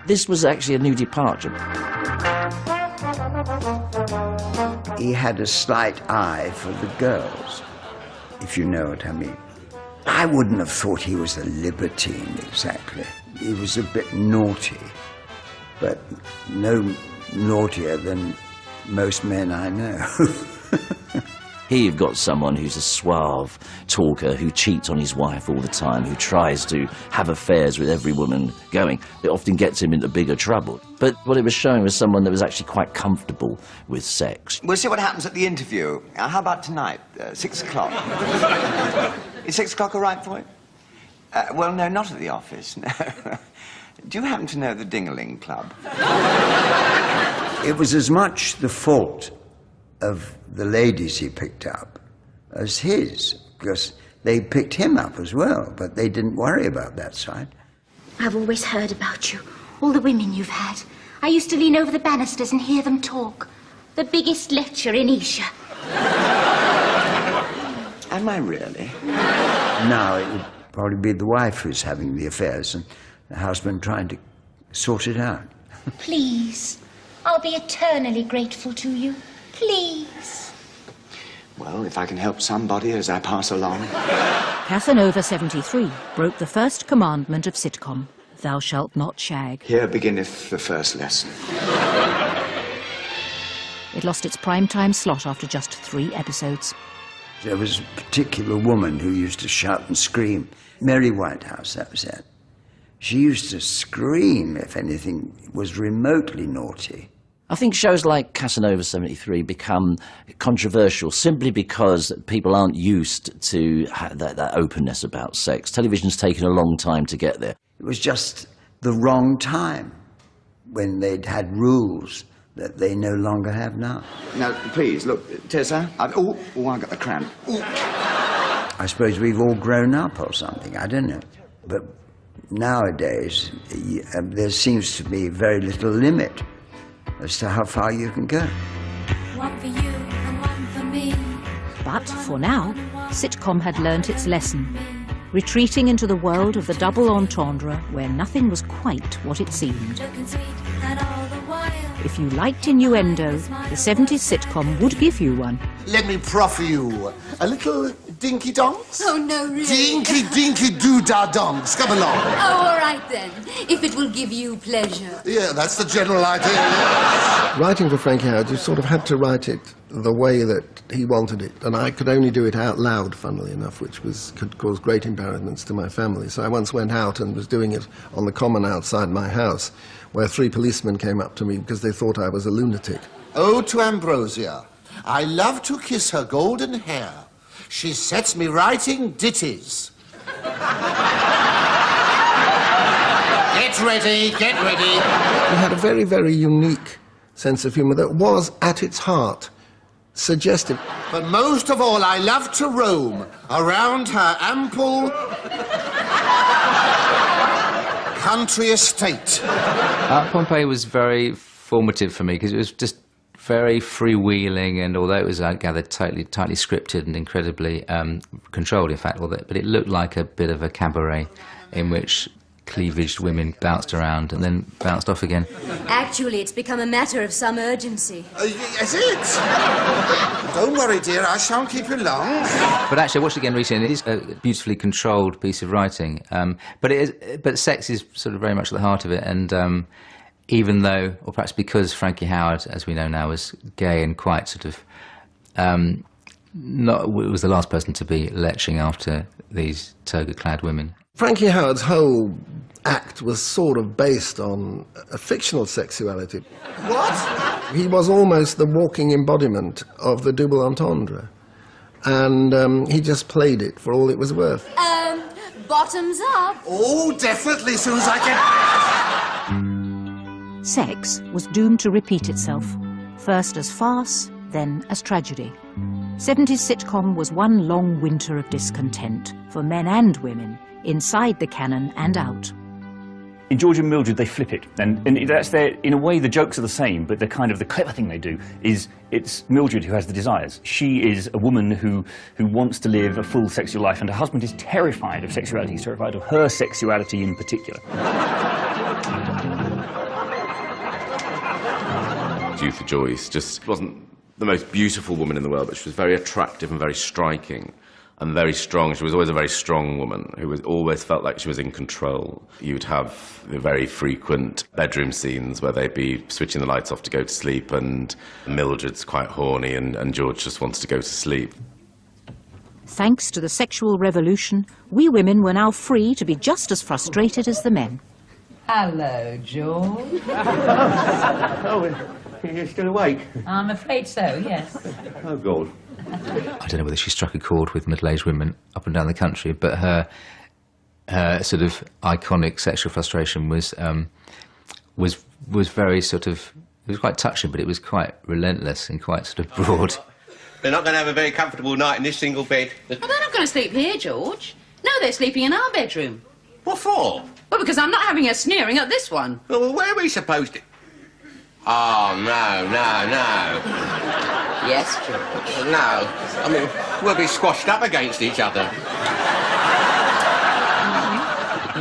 This was actually a new departure. He had a slight eye for the girls, if you know what I mean. I wouldn't have thought he was a libertine exactly. He was a bit naughty, but no naughtier than most men I know. Here you've got someone who's a suave talker, who cheats on his wife all the time, who tries to have affairs with every woman going. It often gets him into bigger trouble. But what it was showing was someone that was actually quite comfortable with sex. We'll see what happens at the interview. How about tonight, 6 o'clock? Is 6 o'clock all right for you? Well, no, not at the office, no. Do you happen to know the Ding-a-ling Club? It was as much the fault of the ladies he picked up as his, because they picked him up as well, but they didn't worry about that side. I've always heard about you, all the women you've had. I used to lean over the banisters and hear them talk. The biggest lecture in Isha. Am I really? Now it would probably be the wife who's having the affairs and the husband trying to sort it out. Please, I'll be eternally grateful to you. Please. Well, if I can help somebody as I pass along. Casanova 73 broke the first commandment of sitcom, thou shalt not shag. Here beginneth the first lesson. It lost its primetime slot after just 3 episodes. There was a particular woman who used to shout and scream. Mary Whitehouse, that was it. She used to scream if anything was remotely naughty. I think shows like Casanova 73 become controversial simply because people aren't used to that openness about sex. Television's taken a long time to get there. It was just the wrong time when they'd had rules that they no longer have now. Now, please, look, Tessa, I got the cramp. Ooh. I suppose we've all grown up or something, I don't know. But nowadays, there seems to be very little limit as to how far you can go. One for you and one for me. But for now, sitcom had learnt its lesson, retreating into the world of the double entendre where nothing was quite what it seemed. Looking sweet and all the while. If you liked innuendo, the 70s sitcom would give you one. Let me proffer you a little dinky-donks. Oh, no, really? Dinky-dinky-doo-dah-donks. Come along. Oh, all right then, if it will give you pleasure. Yeah, that's the general idea. Writing for Frankie Howard, you sort of had to write it the way that he wanted it, and I could only do it out loud, funnily enough, which could cause great embarrassments to my family. So I once went out and was doing it on the common outside my house, where 3 policemen came up to me because they thought I was a lunatic. Oh, to Ambrosia, I love to kiss her golden hair. She sets me writing ditties. Get ready, get ready. He had a very, very unique sense of humour that was, at its heart, suggestive. But most of all, I love to roam around her ample country estate. Pompeii was very formative for me because it was just very freewheeling, and although it was, I gathered, tightly scripted and incredibly controlled, in fact, but it looked like a bit of a cabaret in which cleavaged women bounced around and then bounced off again. Actually, it's become a matter of some urgency. Is it? Don't worry, dear, I shan't keep you long. But actually, I watched it again recently, and it is a beautifully controlled piece of writing. But sex is sort of very much at the heart of it, and even though, or perhaps because Frankie Howard, as we know now, was gay and quite sort of was the last person to be leching after these toga-clad women. Frankie Howard's whole act was sort of based on a fictional sexuality. What? He was almost the walking embodiment of the double entendre. And he just played it for all it was worth. Bottoms up. Oh, definitely, as soon as I can. Sex was doomed to repeat itself, first as farce, then as tragedy. 70s sitcom was one long winter of discontent for men and women, inside the canon and out. In George and Mildred, they flip it, and that's their, in a way, the jokes are the same, but the clever thing they do is it's Mildred who has the desires. She is a woman who wants to live a full sexual life, and her husband is terrified of sexuality. He's terrified of her sexuality in particular. Edith Joyce. Just wasn't the most beautiful woman in the world, but she was very attractive and very striking and very strong. She was always a very strong woman who always felt like she was in control. You'd have the very frequent bedroom scenes where they'd be switching the lights off to go to sleep, and Mildred's quite horny and George just wants to go to sleep. Thanks to the sexual revolution, we women were now free to be just as frustrated as the men. Hello, George. Oh, you're still awake? I'm afraid so, yes. Oh, God. I don't know whether she struck a chord with middle-aged women up and down the country, but her sort of iconic sexual frustration was very sort of, it was quite touching, but it was quite relentless and quite sort of broad. They're not going to have a very comfortable night in this single bed. Well, they're not going to sleep here, George. No, they're sleeping in our bedroom. What for? Well, because I'm not having her sneering at this one. Well, where are we supposed to... Oh, no. Yes, George. No. I mean, we'll be squashed up against each other.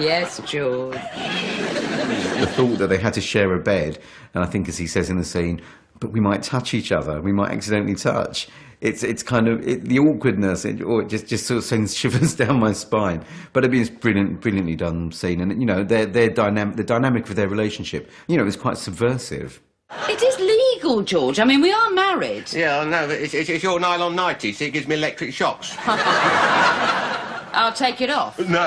Yes, George. The thought that they had to share a bed, and I think as he says in the scene, but we might touch each other, we might accidentally touch. It's kind of, the awkwardness, it just sort of sends shivers down my spine. But it's brilliantly done scene, and you know, the dynamic of their relationship, you know, is quite subversive. It is legal, George. I mean, we are married. Yeah, I know, but it's your nylon nightie, so it gives me electric shocks. I'll take it off. No.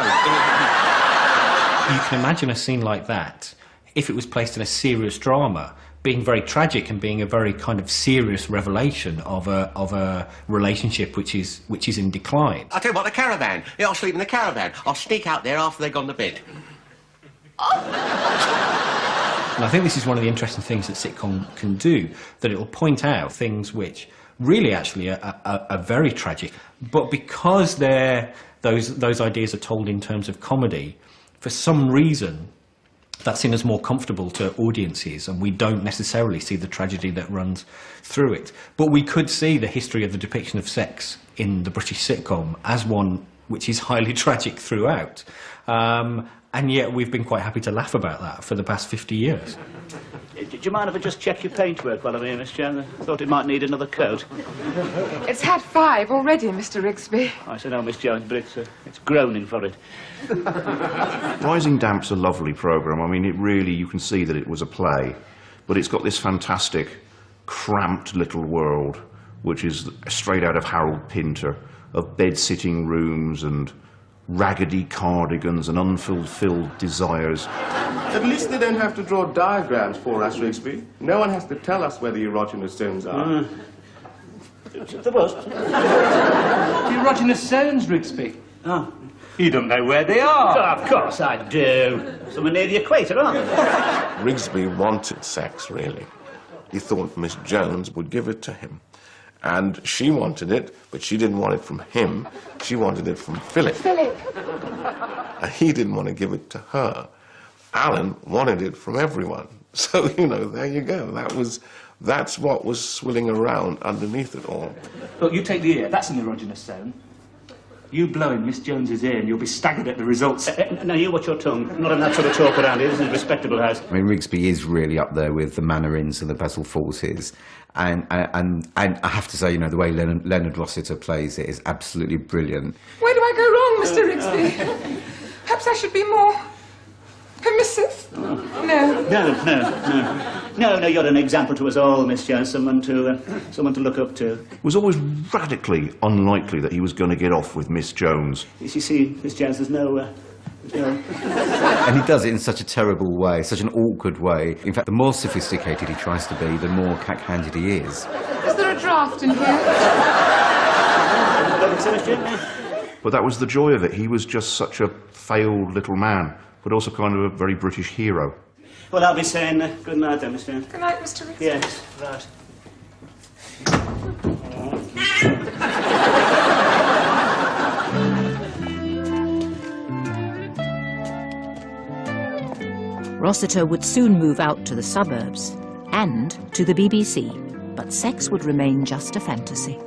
You can imagine a scene like that, if it was placed in a serious drama, being very tragic and being a very kind of serious revelation of a relationship which is in decline. I'll tell you what, the caravan. Yeah, I'll sleep in the caravan. I'll sneak out there after they've gone to bed. And I think this is one of the interesting things that sitcom can do, that it'll point out things which really actually are very tragic. But because those ideas are told in terms of comedy, for some reason, that seen as more comfortable to audiences, and we don't necessarily see the tragedy that runs through it. But we could see the history of the depiction of sex in the British sitcom as one which is highly tragic throughout. And yet we've been quite happy to laugh about that for the past 50 years. Do you mind if I just check your paintwork while I'm here, Miss Jones? I thought it might need another coat. It's had 5 already, Mr. Rigsby. I said no, Miss Jones, but it's groaning for it. Rising Damp's a lovely programme. I mean, it really, you can see that it was a play, but it's got this fantastic, cramped little world, which is straight out of Harold Pinter, of bed-sitting rooms and raggedy cardigans and unfulfilled desires. At least they don't have to draw diagrams for us, Rigsby. No one has to tell us where the erogenous zones are. The what? The erogenous zones, Rigsby. Oh. You don't know where they are. Oh, of course I do. Somewhere near the equator, aren't they? Rigsby wanted sex, really. He thought Miss Jones would give it to him. And she wanted it, but she didn't want it from him. She wanted it from Philip. And he didn't want to give it to her. Alan wanted it from everyone. So, you know, there you go. That's what was swilling around underneath it all. Look, you take the ear. That's an erogenous zone. You blow in Miss Jones's ear and you'll be staggered at the results. Now, you watch your tongue. Not a natural talk around here. This is a respectable house. I mean, Rigsby is really up there with the Mannerins and the Basil Fawltys. And I have to say, you know, the way Leonard Rossiter plays it is absolutely brilliant. Where do I go wrong, Mr. Rigsby? Perhaps I should be more permissive. No, you're an example to us all, Miss Jones. Someone to look up to. It was always radically unlikely that he was going to get off with Miss Jones. You see, Miss Jones, there's no... And he does it in such a terrible way, such an awkward way. In fact, the more sophisticated he tries to be, the more cack-handed he is. Is there a draft in here? But that was the joy of it. He was just such a failed little man, but also kind of a very British hero. Well, I'll be saying good night then, Miss Jones. Good night, Mr. Rigsby. Yes, right. Rossiter would soon move out to the suburbs and to the BBC, but sex would remain just a fantasy.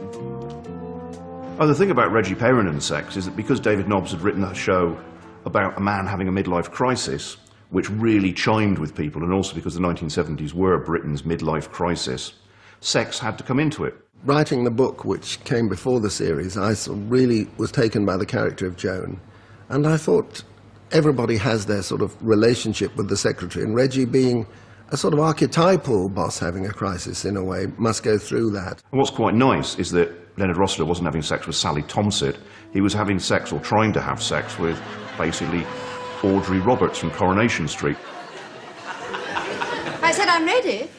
Oh, the thing about Reggie Perrin and sex is that because David Nobbs had written that show about a man having a midlife crisis, which really chimed with people, and also because the 1970s were Britain's midlife crisis, sex had to come into it. Writing the book, which came before the series, I really was taken by the character of Joan, and I thought everybody has their sort of relationship with the secretary, and Reggie, being a sort of archetypal boss having a crisis in a way, must go through that. And what's quite nice is that Leonard Rossiter wasn't having sex with Sally Tomsit, he was having sex, or trying to have sex, with basically Audrey Roberts from Coronation Street. I said I'm ready.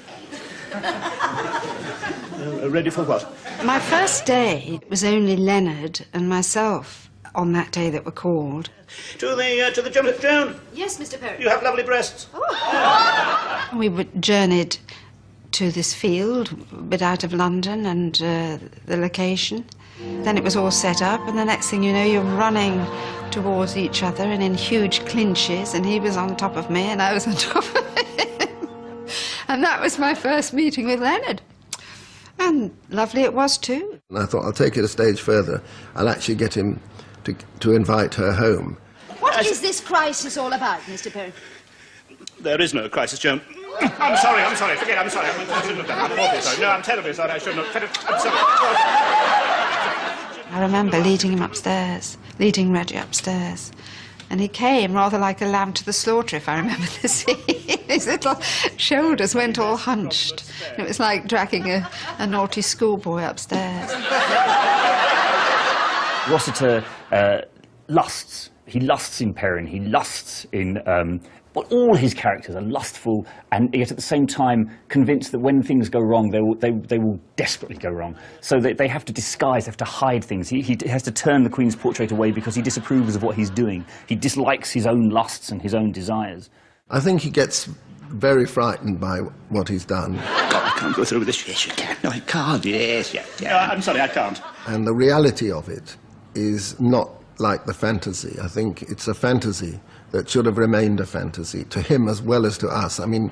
Ready for what? My first day was only Leonard and myself on that day that were called. To the Joan. Yes, Mr. Perry. You have lovely breasts. We journeyed to this field, a bit out of London, and the location. Then it was all set up, and the next thing you know, you're running towards each other and in huge clinches, and he was on top of me and I was on top of him. And that was my first meeting with Leonard. And lovely it was too. And I thought, I'll take it a stage further. I'll actually get him to invite her home. What is this crisis all about, Mr. Perry? There is no crisis, Joan. I'm sorry, forget it, I'm sorry. I shouldn't have done it. I'm awfully sorry. No, I'm terribly sorry, I shouldn't have. I'm sorry. I remember leading him upstairs, leading Reggie upstairs. And he came rather like a lamb to the slaughter, if I remember the scene. His little shoulders went all hunched. It was like dragging a naughty schoolboy upstairs. Rossiter lusts. He lusts in Perrin. He lusts in... well, all his characters are lustful, and yet at the same time convinced that when things go wrong, they will desperately go wrong. So they have to disguise, have to hide things. He has to turn the Queen's portrait away because he disapproves of what he's doing. He dislikes his own lusts and his own desires. I think he gets very frightened by what he's done. I can't go through with this. Yes, you can. No, I can't. Yes, yeah. No, I'm sorry, I can't. And the reality of it is not like the fantasy. I think it's a fantasy that should have remained a fantasy, to him as well as to us. I mean,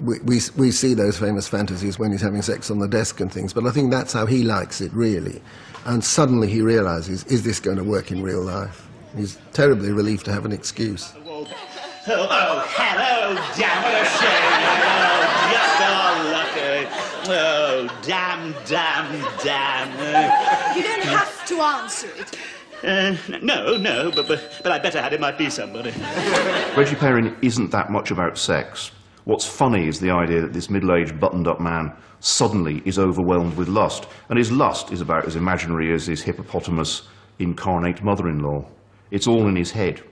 we see those famous fantasies when he's having sex on the desk and things, but I think that's how he likes it, really. And suddenly he realises, is this going to work in real life? He's terribly relieved to have an excuse. Oh, hello, damn, what a shame. Oh, just all lucky. Oh, damn. You don't have to answer it. No, but I bet I had it might be somebody. Reggie Perrin isn't that much about sex. What's funny is the idea that this middle-aged, buttoned-up man suddenly is overwhelmed with lust, and his lust is about as imaginary as his hippopotamus incarnate mother-in-law. It's all in his head.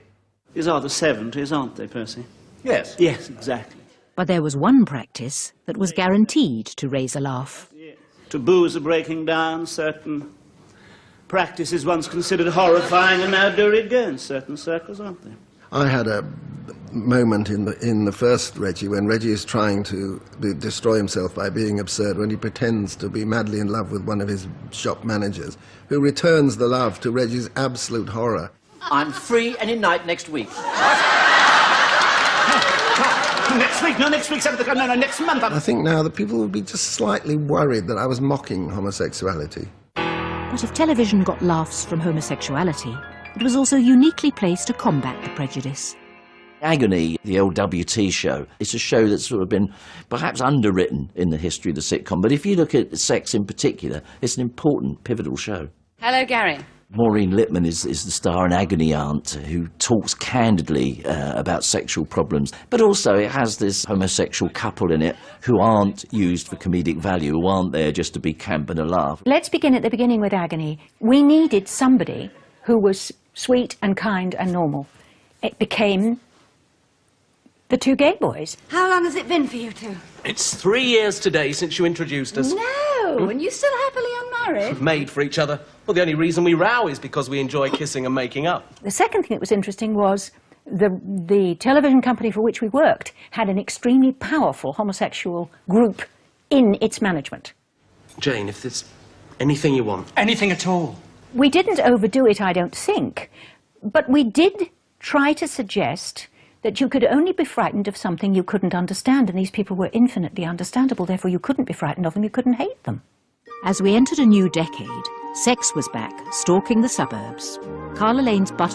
These are the 70s, aren't they, Percy? Yes. Yes, exactly. But there was one practice that was guaranteed to raise a laugh. Taboos are breaking down, certain practices once considered horrifying and now de rigueur in certain circles, aren't they? I had a moment in the first Reggie, when Reggie is trying to destroy himself by being absurd, when he pretends to be madly in love with one of his shop managers, who returns the love to Reggie's absolute horror. I'm free any night next week. Next week? No, next week, no, next month. I think now that people would be just slightly worried that I was mocking homosexuality. But if television got laughs from homosexuality, it was also uniquely placed to combat the prejudice. Agony, the old WT show, it's a show that's sort of been perhaps underwritten in the history of the sitcom, but if you look at sex in particular, it's an important, pivotal show. Hello, Gary. Maureen Lipman is the star and Agony aunt who talks candidly about sexual problems, but also it has this homosexual couple in it who aren't used for comedic value, who aren't there just to be camp and a laugh. Let's begin at the beginning with Agony. We needed somebody who was sweet and kind and normal. It became the two gay boys. How long has it been for you two? It's 3 years today since you introduced us. No, and you still happily unmarried? Made for each other. Well, the only reason we row is because we enjoy kissing and making up. The second thing that was interesting was the television company for which we worked had an extremely powerful homosexual group in its management. Jane, if there's anything you want. Anything at all. We didn't overdo it, I don't think, but we did try to suggest that you could only be frightened of something you couldn't understand, and these people were infinitely understandable, therefore you couldn't be frightened of them, you couldn't hate them. As we entered a new decade, sex was back, stalking the suburbs. Carla Lane's butter